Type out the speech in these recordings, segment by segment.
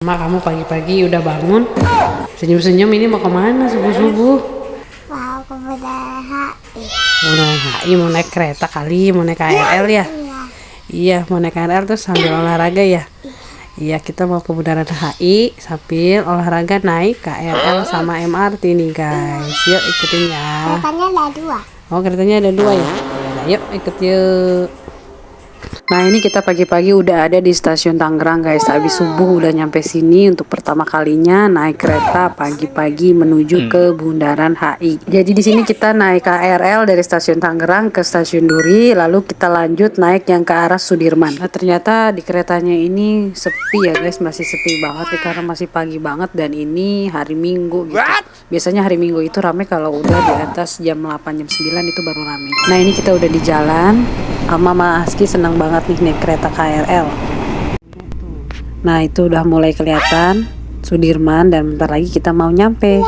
Mak, kamu pagi-pagi udah bangun? Senyum-senyum, ini mau kemana subuh-subuh? Mau ke Bundaran HI. Bundaran HI, mau naik kereta kali, mau naik KRL ya? Iya. Iya, mau naik KRL terus sambil olahraga ya? Iya, kita mau ke Bundaran HI sambil olahraga naik KRL sama MRT nih guys. Yuk ikutin ya. Keretanya ada 2. Oh, keretanya ada 2 ya? Nah, yuk ikut yuk. Nah, ini kita pagi-pagi udah ada di stasiun Tangerang guys. Habis subuh udah nyampe sini untuk pertama kalinya naik kereta pagi-pagi menuju ke Bundaran HI. Jadi di sini kita naik KRL dari stasiun Tangerang ke stasiun Duri, lalu kita lanjut naik yang ke arah Sudirman. Nah, ternyata di keretanya ini sepi ya guys, masih sepi banget nih karena masih pagi banget dan ini hari Minggu gitu. Biasanya hari Minggu itu rame kalau udah di atas jam 8 jam 9 itu baru rame. Nah, ini kita udah di jalan. Mama Aski senang banget nih naik kereta KRL. Nah, itu udah mulai kelihatan Sudirman dan bentar lagi kita mau nyampe.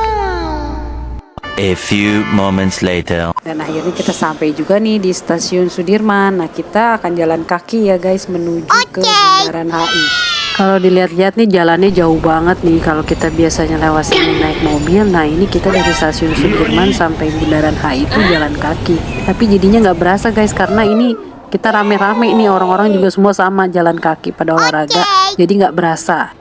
A few moments later. Dan akhirnya kita sampai juga nih di stasiun Sudirman. Nah, kita akan jalan kaki ya guys menuju ke Bundaran HI. Kalau dilihat-lihat nih jalannya jauh banget nih. Kalau kita biasanya lewat sini naik mobil, nah ini kita dari stasiun Sudirman sampai Bundaran HI itu jalan kaki. Tapi jadinya nggak berasa guys karena ini kita rame-rame nih, orang-orang juga semua sama jalan kaki pada olahraga. Jadi nggak berasa.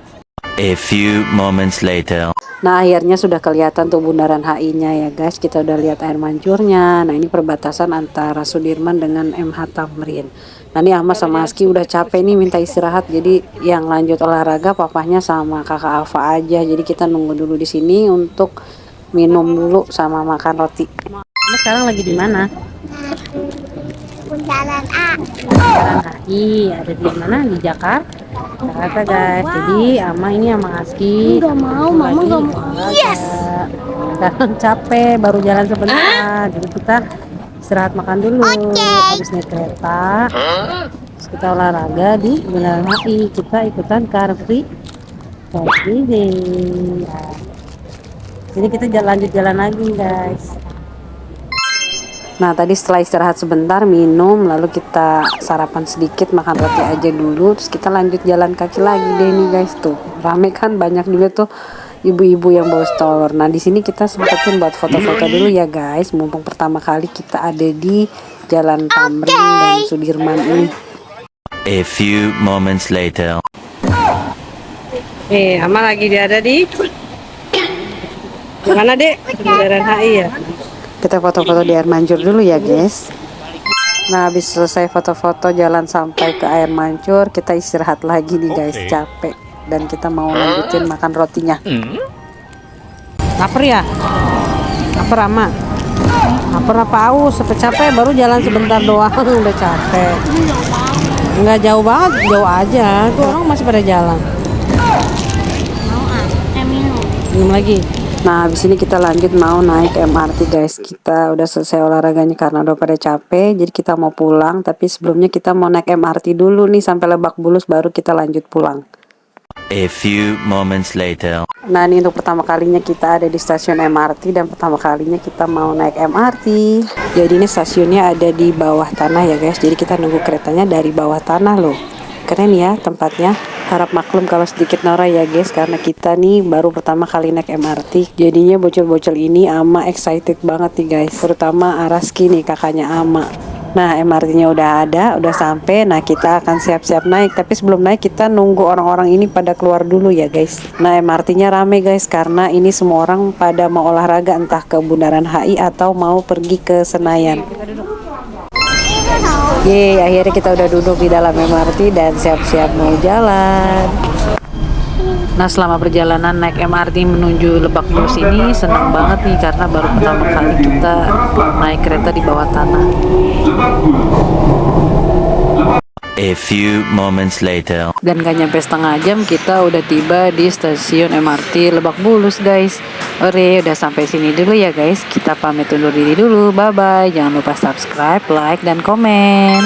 A few moments later. Nah, akhirnya sudah kelihatan tuh Bundaran HI-nya ya guys. Kita udah lihat air mancurnya. Nah, ini perbatasan antara Sudirman dengan MH Tamrin. Nah, ini Ahmad sama Aski udah capek nih minta istirahat. Jadi yang lanjut olahraga papahnya sama kakak Alfa aja. Jadi kita nunggu dulu di sini untuk minum dulu sama makan roti. Ahmad sekarang lagi di mana? Bundaran A. Bundaran HI. Ada di mana? Di Jakarta guys. Jadi ini sama Aski Nggak mau, Mama nggak mau. yes, sekarang capek baru jalan sebentar, jadi kita istirahat makan dulu. Habis naik kereta terus kita olahraga di Bundaran HI, kita ikutan Car Free Day ya. Jadi kita lanjut jalan lagi guys. Nah, tadi setelah istirahat sebentar, minum, lalu kita sarapan sedikit, makan roti aja dulu, terus kita lanjut jalan kaki lagi deh nih guys. Tuh rame kan, banyak juga tuh ibu-ibu yang bawa stroller. Nah, di sini kita sempetin buat foto-foto dulu ya guys, mumpung pertama kali kita ada di Jalan Tamrin dan Sudirman ini. A few moments later. Ama lagi ada di mana dek? Bundaran HI ya. Kita foto-foto di air mancur dulu ya guys. Nah, habis selesai foto-foto jalan sampai ke air mancur, kita istirahat lagi nih guys, capek. Dan kita mau lanjutin makan rotinya. Laper ya? Laper Ama? Laper apa aus? Capek baru jalan sebentar doang udah capek. Enggak jauh banget, jauh aja. Tuh orang masih pada jalan. Minum lagi. Nah, habis ini kita lanjut mau naik MRT guys. Kita udah selesai olahraganya karena udah pada capek. Jadi kita mau pulang, tapi sebelumnya kita mau naik MRT dulu nih sampai Lebak Bulus baru kita lanjut pulang. A few moments later. Nah, ini untuk pertama kalinya kita ada di stasiun MRT dan pertama kalinya kita mau naik MRT. Jadi ini stasiunnya ada di bawah tanah ya guys. Jadi kita nunggu keretanya dari bawah tanah loh. Keren ya tempatnya. Harap maklum kalau sedikit norak ya guys, karena kita nih baru pertama kali naik MRT. Jadinya bocil-bocil ini Ama excited banget nih guys, terutama Araski nih kakaknya Ama. Nah, MRT-nya udah ada, udah sampai. Nah, kita akan siap-siap naik. Tapi sebelum naik kita nunggu orang-orang ini pada keluar dulu ya guys. Nah, MRT-nya rame guys karena ini semua orang pada mau olahraga, entah ke Bundaran HI atau mau pergi ke Senayan. Yeay, akhirnya kita udah duduk di dalam MRT dan siap-siap mau jalan. Nah, selama perjalanan naik MRT menuju Lebak Bulus ini senang banget nih karena baru pertama kali kita naik kereta di bawah tanah. A few moments later. Dan gak nyampe setengah jam kita udah tiba di stasiun MRT Lebak Bulus guys. Oke, udah sampai sini dulu ya guys. Kita pamit undur diri dulu. Bye bye. Jangan lupa subscribe, like, dan komen.